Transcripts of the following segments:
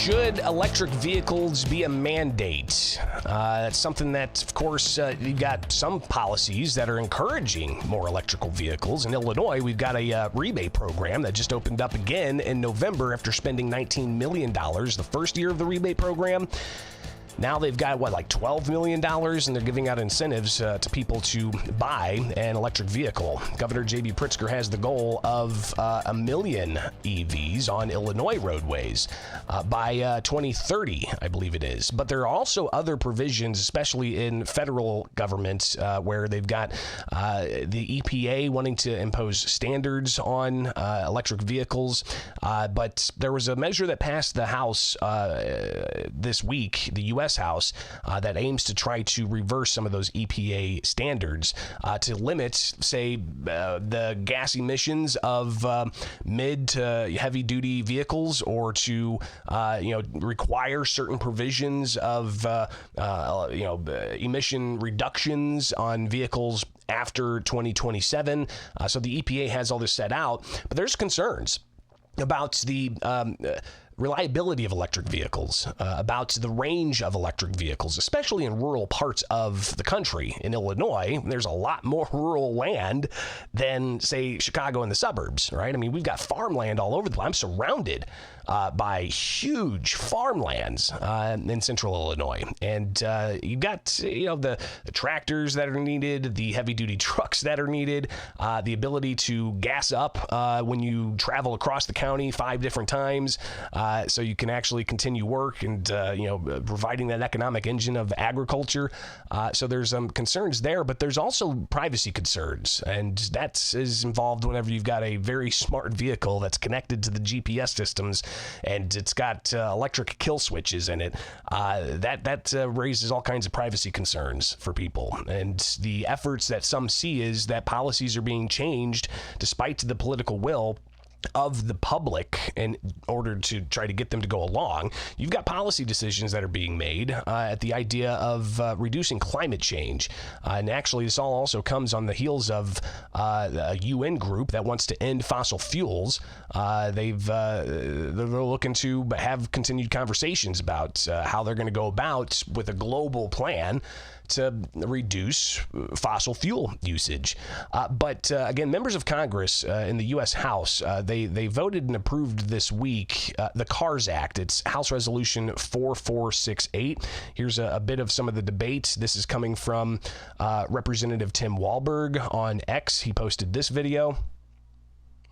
Should electric vehicles be a mandate? That's something that, of course, you've got some policies that are encouraging more electrical vehicles. In Illinois, we've got a rebate program that just opened up again in November after spending $19 million the first year of the rebate program. Now they've got, like $12 million, and they're giving out incentives to people to buy an electric vehicle. Governor J.B. Pritzker has the goal of 1 million EVs on Illinois roadways by 2030, I believe it is. But there are also other provisions, especially in federal government, where they've got the EPA wanting to impose standards on electric vehicles. But there was a measure that passed the House this week, the U.S. House, that aims to try to reverse some of those EPA standards to limit, say, the gas emissions of mid to heavy duty vehicles, or to require certain provisions of emission reductions on vehicles after 2027. So the EPA has all this set out, but there's concerns about the reliability of electric vehicles, about the range of electric vehicles, especially in rural parts of the country. In Illinois, there's a lot more rural land than, say, Chicago and the suburbs, right? I mean, we've got farmland all over the place. I'm surrounded by huge farmlands in central Illinois. And you've got, the tractors that are needed, the heavy-duty trucks that are needed, the ability to gas up when you travel across the county 5 different times, so you can actually continue work and, providing that economic engine of agriculture. So there's some concerns there, but there's also privacy concerns. And that is involved whenever you've got a very smart vehicle that's connected to the GPS systems and it's got electric kill switches in it. That raises all kinds of privacy concerns for people. And the efforts that some see is that policies are being changed despite the political will of the public in order to try to get them to go along. You've got policy decisions that are being made at the idea of reducing climate change. And actually, this all also comes on the heels of a UN group that wants to end fossil fuels. They're looking to have continued conversations about how they're going to go about with a global plan to reduce fossil fuel usage. But again, members of Congress in the U.S. House, they voted and approved this week the CARS Act. It's House Resolution 4468. Here's a bit of some of the debate. This is coming from Representative Tim Walberg on X. He posted this video.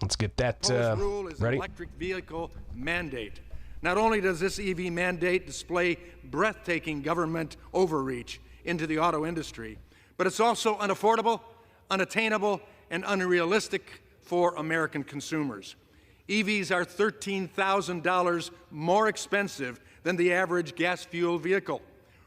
Let's get that rule is ready. An electric vehicle mandate. Not only does this EV mandate display breathtaking government overreach into the auto industry, but it's also unaffordable, unattainable, and unrealistic for American consumers. EVs are $13,000 more expensive than the average gas-fueled vehicle.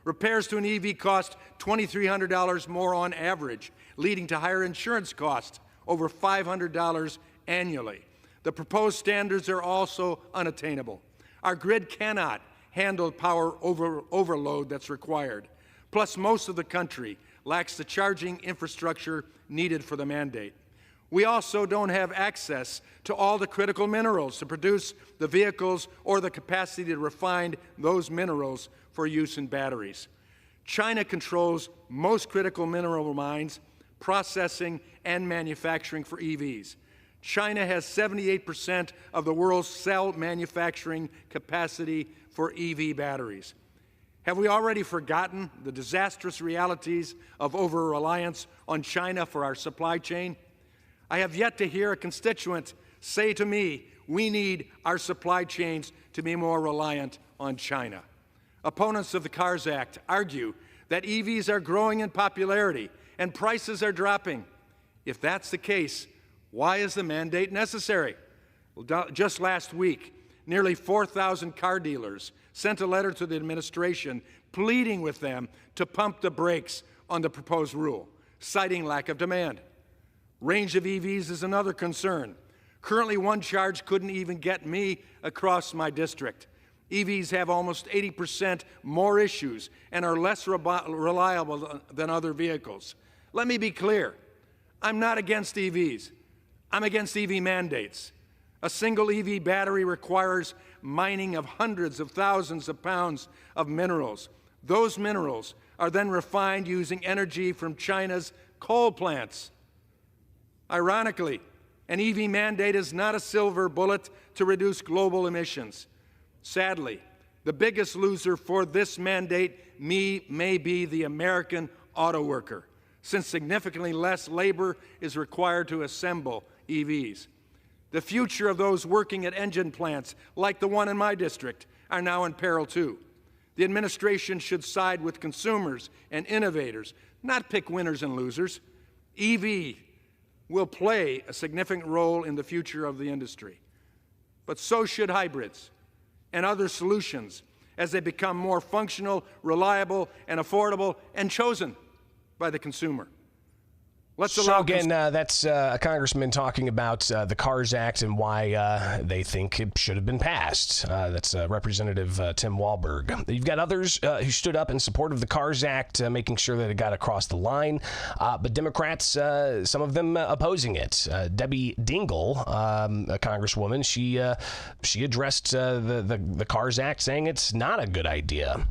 Repairs to an EV cost $2,300 more on average, leading to higher insurance costs, over $500 annually. The proposed standards are also unattainable. Our grid cannot handle power overload that's required. Plus, most of the country lacks the charging infrastructure needed for the mandate. We also don't have access to all the critical minerals to produce the vehicles or the capacity to refine those minerals for use in batteries. China controls most critical mineral mines, processing, and manufacturing for EVs. China has 78% of the world's cell manufacturing capacity for EV batteries. Have we already forgotten the disastrous realities of over-reliance on China for our supply chain? I have yet to hear a constituent say to me, we need our supply chains to be more reliant on China. Opponents of the CARS Act argue that EVs are growing in popularity and prices are dropping. If that's the case, why is the mandate necessary? Well, just last week, nearly 4,000 car dealers sent a letter to the administration pleading with them to pump the brakes on the proposed rule, citing lack of demand. Range of EVs is another concern. Currently, one charge couldn't even get me across my district. EVs have almost 80% more issues and are less reliable than other vehicles. Let me be clear. I'm not against EVs. I'm against EV mandates. A single EV battery requires mining of hundreds of thousands of pounds of minerals. Those minerals are then refined using energy from China's coal plants. Ironically, an EV mandate is not a silver bullet to reduce global emissions. Sadly, the biggest loser for this mandate may be the American auto worker, since significantly less labor is required to assemble EVs. The future of those working at engine plants, like the one in my district, are now in peril too. The administration should side with consumers and innovators, not pick winners and losers. EV will play a significant role in the future of the industry, but so should hybrids and other solutions as they become more functional, reliable, and affordable, and chosen by the consumer. So again, that's a congressman talking about the CARS Act and why they think it should have been passed. That's Representative Tim Walberg. You've got others who stood up in support of the CARS Act, making sure that it got across the line. But Democrats, some of them opposing it. Debbie Dingell, a congresswoman, she addressed the CARS Act, saying it's not a good idea.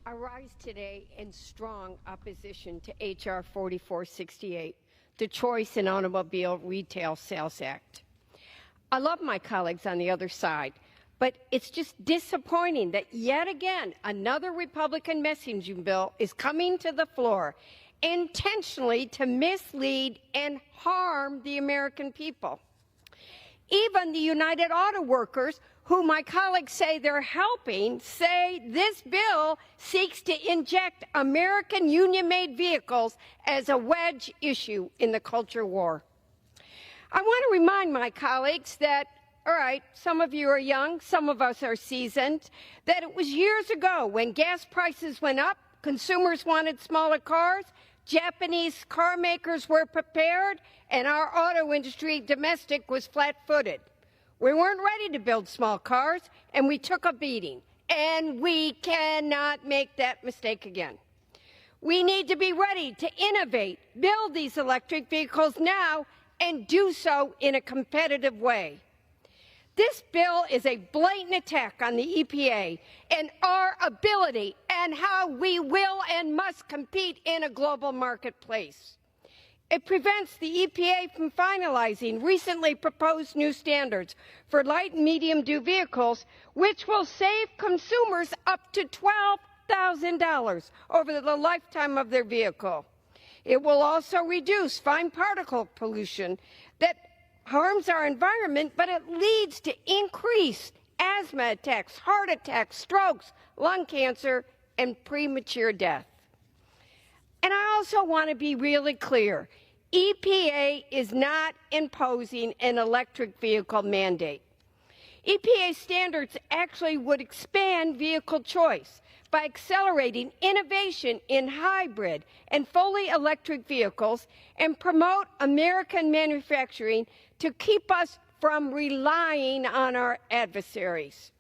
I rise today in strong opposition to H.R. 4468, the Choice in Automobile Retail Sales Act. I love my colleagues on the other side, but it's just disappointing that yet again another Republican messaging bill is coming to the floor intentionally to mislead and harm the American people. Even the United Auto Workers, who my colleagues say they're helping, say this bill seeks to inject American union-made vehicles as a wedge issue in the culture war. I want to remind my colleagues that, all right, some of you are young, some of us are seasoned, that it was years ago when gas prices went up, consumers wanted smaller cars, Japanese car makers were prepared, and our auto industry, domestic, was flat-footed. We weren't ready to build small cars, and we took a beating. And we cannot make that mistake again. We need to be ready to innovate, build these electric vehicles now, and do so in a competitive way. This bill is a blatant attack on the EPA and our ability and how we will and must compete in a global marketplace. It prevents the EPA from finalizing recently proposed new standards for light and medium-duty vehicles, which will save consumers up to $12,000 over the lifetime of their vehicle. It will also reduce fine particle pollution that harms our environment, but it leads to increased asthma attacks, heart attacks, strokes, lung cancer, and premature death. And I also want to be really clear. EPA is not imposing an electric vehicle mandate. EPA standards actually would expand vehicle choice by accelerating innovation in hybrid and fully electric vehicles and promote American manufacturing to keep us from relying on our adversaries.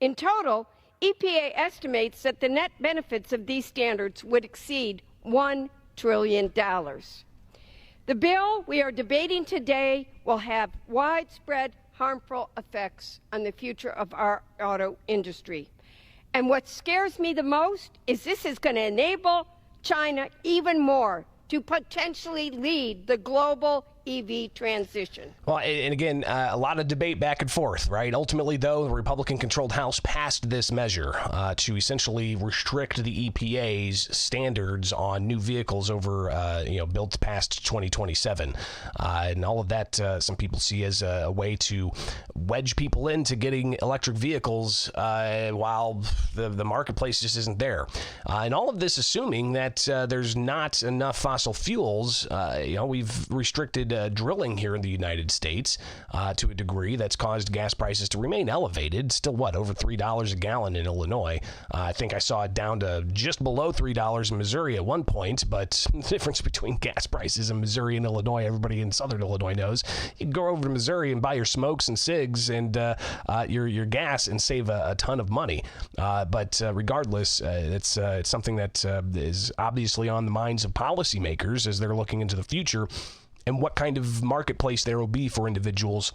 In total, EPA estimates that the net benefits of these standards would exceed $1 trillion. The bill we are debating today will have widespread harmful effects on the future of our auto industry. And what scares me the most is this is going to enable China even more to potentially lead the global EV transition. Well, and again, a lot of debate back and forth, right? Ultimately, though, the Republican-controlled House passed this measure to essentially restrict the EPA's standards on new vehicles over, built past 2027. And all of that, some people see as a way to wedge people into getting electric vehicles while the marketplace just isn't there. And all of this assuming that there's not enough fossil fuels. We've restricted drilling here in the United States to a degree that's caused gas prices to remain elevated. Still, over $3 a gallon in Illinois. I think I saw it down to just below $3 in Missouri at one point, but the difference between gas prices in Missouri and Illinois, everybody in Southern Illinois knows. You can go over to Missouri and buy your smokes and cigs and your gas and save a ton of money. But regardless, it's something that is obviously on the minds of policymakers as they're looking into the future. and what kind of marketplace there will be for individuals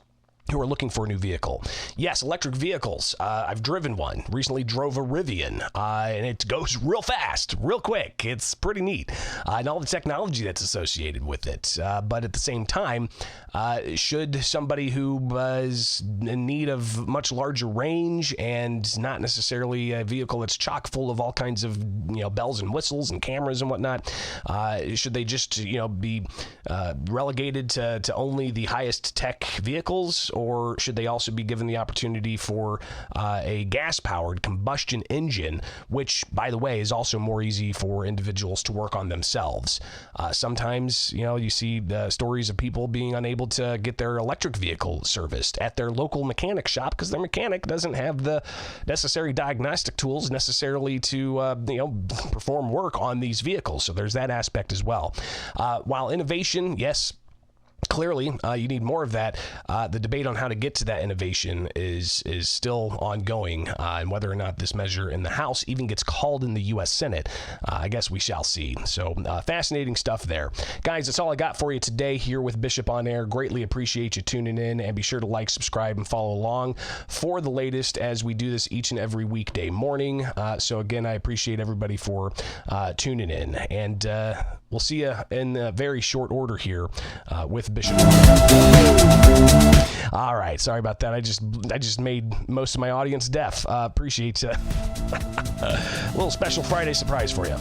who are looking for a new vehicle. Yes, electric vehicles. I've driven one. Recently drove a Rivian, and it goes real fast, real quick. It's pretty neat, and all the technology that's associated with it. But at the same time, should somebody who is in need of much larger range and not necessarily a vehicle that's chock full of all kinds of bells and whistles and cameras and whatnot, should they just be relegated to only the highest tech vehicles? Or should they also be given the opportunity for a gas-powered combustion engine, which, by the way, is also more easy for individuals to work on themselves? Sometimes, you see the stories of people being unable to get their electric vehicle serviced at their local mechanic shop because their mechanic doesn't have the necessary diagnostic tools necessarily to, perform work on these vehicles. So there's that aspect as well. While innovation, yes, clearly, you need more of that. The debate on how to get to that innovation is still ongoing, and whether or not this measure in the House even gets called in the U.S. Senate, I guess we shall see. So fascinating stuff there. Guys, that's all I got for you today here with Bishop on Air. Greatly appreciate you tuning in, and be sure to like, subscribe, and follow along for the latest as we do this each and every weekday morning. So again, I appreciate everybody for tuning in, and we'll see you in very short order here with Bishop. All right, sorry about that. I just made most of my audience deaf. Appreciate a little special Friday surprise for you.